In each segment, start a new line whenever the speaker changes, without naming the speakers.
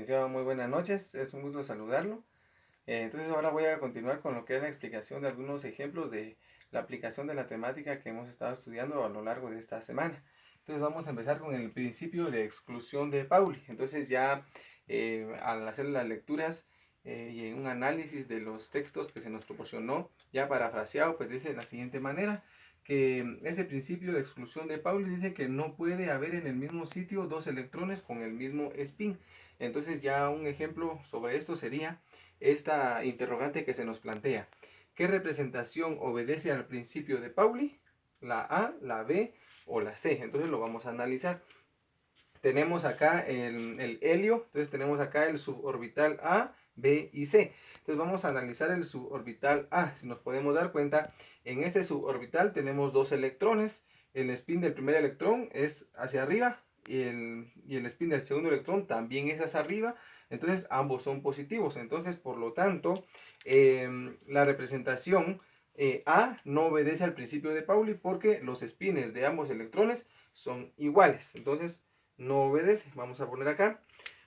Licenciado, muy buenas noches, es un gusto saludarlo. Entonces ahora voy a continuar con lo que es la explicación de algunos ejemplos de la aplicación de la temática que hemos estado estudiando a lo largo de esta semana. Entonces vamos a empezar con el principio de exclusión de Pauli. Entonces ya al hacer las lecturas y un análisis de los textos que se nos proporcionó, ya parafraseado, pues dice de la siguiente manera, que ese principio de exclusión de Pauli dice que no puede haber en el mismo sitio dos electrones con el mismo spin. Entonces ya un ejemplo sobre esto sería esta interrogante que se nos plantea. ¿Qué representación obedece al principio de Pauli? ¿La A, la B o la C? Entonces lo vamos a analizar. Tenemos acá el helio, entonces tenemos acá el suborbital A, B y C. Entonces vamos a analizar el suborbital A. Si nos podemos dar cuenta, en este suborbital tenemos dos electrones. El spin del primer electrón es hacia arriba y el spin del segundo electrón también es hacia arriba. Entonces ambos son positivos. Entonces por lo tanto la representación A no obedece al principio de Pauli porque los spines de ambos electrones son iguales. Entonces no obedece. Vamos a poner acá.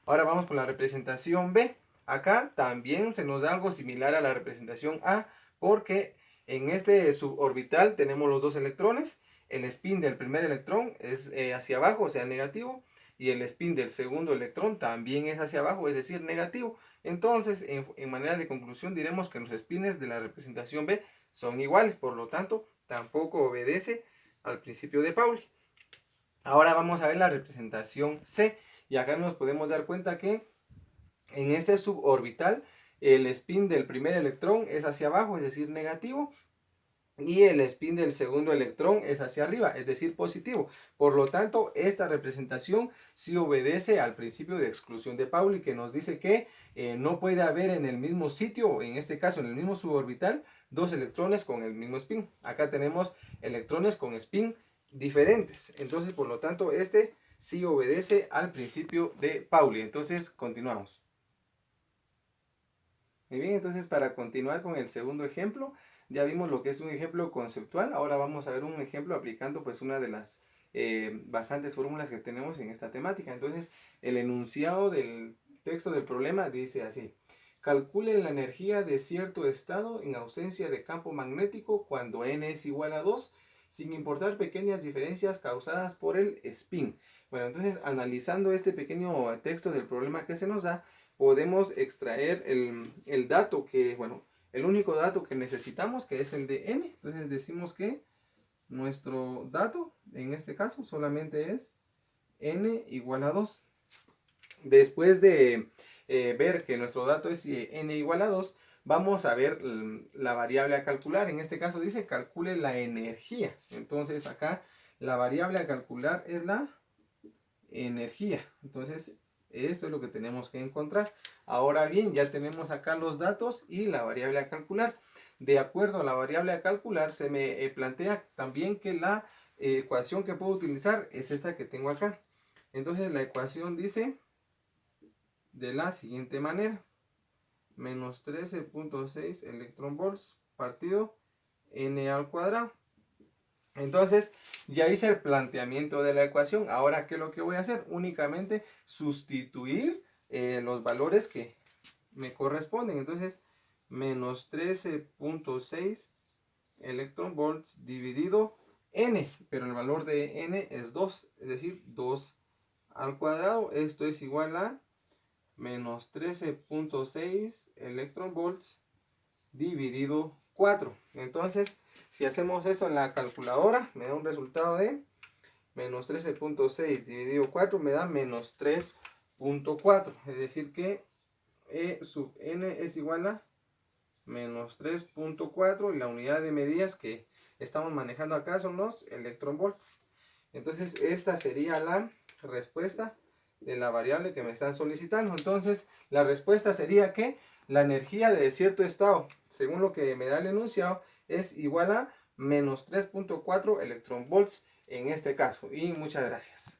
Ahora vamos con la representación B. Acá también se nos da algo similar a la representación A, porque en este suborbital tenemos los dos electrones. El spin del primer electrón es hacia abajo, o sea, negativo. Y el spin del segundo electrón también es hacia abajo, es decir, negativo. Entonces, en manera de conclusión, diremos que los spines de la representación B son iguales. Por lo tanto, tampoco obedece al principio de Pauli. Ahora vamos a ver la representación C. Y acá nos podemos dar cuenta que en este suborbital el spin del primer electrón es hacia abajo, es decir, negativo. Y el spin del segundo electrón es hacia arriba, es decir, positivo. Por lo tanto, esta representación sí obedece al principio de exclusión de Pauli, que nos dice que no puede haber en el mismo sitio, en este caso en el mismo suborbital, dos electrones con el mismo spin. Acá tenemos electrones con spin diferentes. Entonces, por lo tanto, este sí obedece al principio de Pauli. Entonces, continuamos. Muy bien, entonces para continuar con el segundo ejemplo, ya vimos lo que es un ejemplo conceptual. Ahora vamos a ver un ejemplo aplicando pues una de las bastantes fórmulas que tenemos en esta temática. Entonces, el enunciado del texto del problema dice así: calcule la energía de cierto estado en ausencia de campo magnético cuando n es igual a 2, sin importar pequeñas diferencias causadas por el spin. Bueno, entonces analizando este pequeño texto del problema que se nos da, podemos extraer el dato que, bueno, el único dato que necesitamos, que es el de n. Entonces decimos que nuestro dato, en este caso, solamente es n igual a 2. Después de ver que nuestro dato es n igual a 2, vamos a ver la variable a calcular. En este caso dice calcule la energía. Entonces acá la variable a calcular es la energía. Entonces esto es lo que tenemos que encontrar. Ahora bien, ya tenemos acá los datos y la variable a calcular. De acuerdo a la variable a calcular, se me plantea también que la ecuación que puedo utilizar es esta que tengo acá. Entonces la ecuación dice de la siguiente manera: menos 13.6 electronvolts partido n al cuadrado. Entonces ya hice el planteamiento de la ecuación. Ahora, ¿qué es lo que voy a hacer? Únicamente sustituir los valores que me corresponden. Entonces, menos 13.6 electronvolts dividido n, pero el valor de n es 2, es decir, 2 al cuadrado. Esto es igual a menos 13.6 electronvolts dividido 4. Entonces, si hacemos esto en la calculadora, me da un resultado de menos 13.6 dividido 4, me da menos 3.4. Es decir que E sub n es igual a menos 3.4 y la unidad de medidas que estamos manejando acá son los electronvolts. Entonces, esta sería la respuesta de la variable que me están solicitando. Entonces, la respuesta sería que la energía de cierto estado, según lo que me da el enunciado, es igual a menos 3.4 electronvolts en este caso. Y muchas gracias.